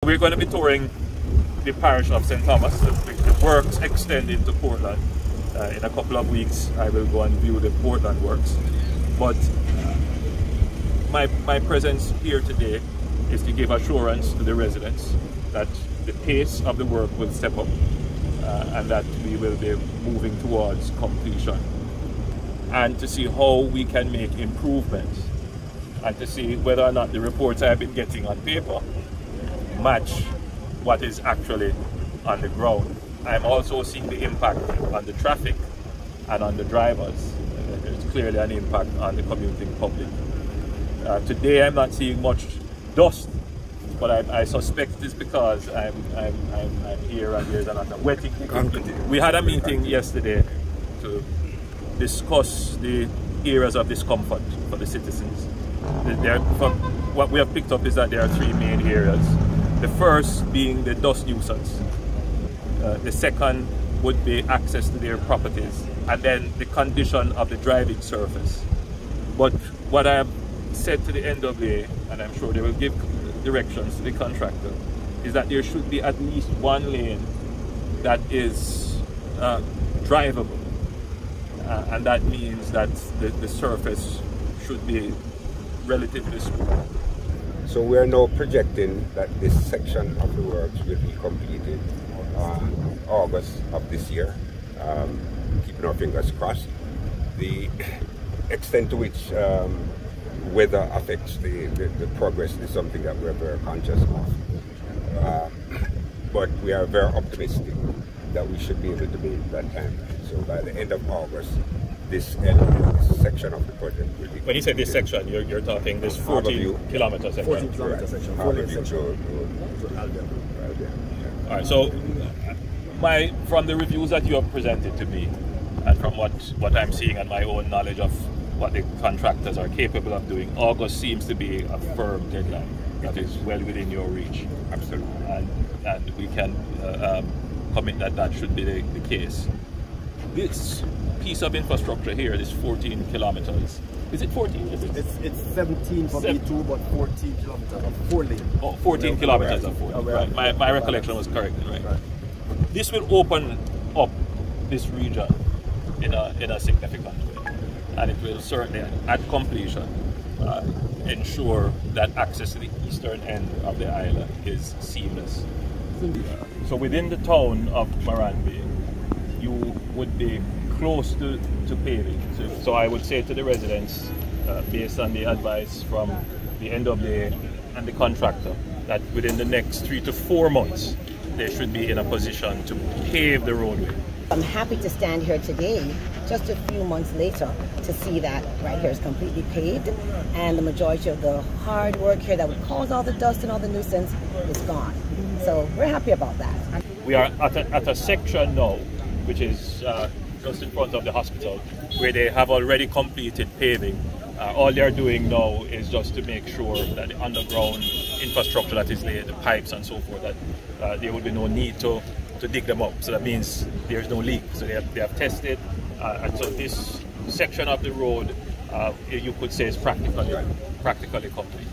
we're going to be touring the parish of St. Thomas. The works extend into Portland. In a couple of weeks, I will go and view the Portland works. But my presence here today is to give assurance to the residents that the pace of the work will step up and that we will be moving towards completion, and to see how we can make improvements and to see whether or not the reports I've been getting on paper match what is actually on the ground. I'm also seeing the impact on the traffic and on the drivers. There's clearly an impact on the commuting public. Today I'm not seeing much dust, but I suspect it's because I'm here and there's a lot of wetting. We had a meeting yesterday to discuss the areas of discomfort for the citizens. What we have picked up is that there are three main areas. The first being the dust nuisance. The second would be access to their properties, and then the condition of the driving surface. But what I have said to the NWA, and I'm sure they will give directions to the contractor, is that there should be at least one lane that is drivable, and that means that the surface should be relatively smooth. So we are now projecting that this section of the works will be completed August of this year, keeping our fingers crossed. The extent to which weather affects the progress is something that we're very conscious of. But we are very optimistic that we should be able to meet that time. So by the end of August, this section of the project will be. When you say this section, you're talking this 14 kilometer section. 14 kilometer section. 4-lane section. All right. So, from the reviews that you have presented to me, and from what I'm seeing and my own knowledge of what the contractors are capable of doing, August seems to be a firm deadline that is well within your reach. Absolutely. And we can commit that should be the case. This piece of infrastructure here, this 14 kilometers, is it 14? It's 17 for B2, but 14 kilometers of 4-lane. Oh, 14 kilometers of 4 lane. Right. My recollection was correct, right? This will open up this region in a significant way, and it will certainly, at completion, ensure that access to the eastern end of the island is seamless. So within the town of Moranbay, you would be close to paving. So I would say to the residents, based on the advice from the NWA and the contractor, that within the next 3 to 4 months, they should be in a position to pave the roadway. I'm happy to stand here today, just a few months later, to see that right here is completely paved, and the majority of the hard work here that would cause all the dust and all the nuisance is gone. So we're happy about that. We are at a section now, which is just in front of the hospital, where they have already completed paving. All they're doing now is just to make sure that the underground infrastructure that is laid, the pipes and so forth, that there will be no need to dig them up. So that means there's no leak. So they have tested, and so this section of the road, you could say, is practically complete.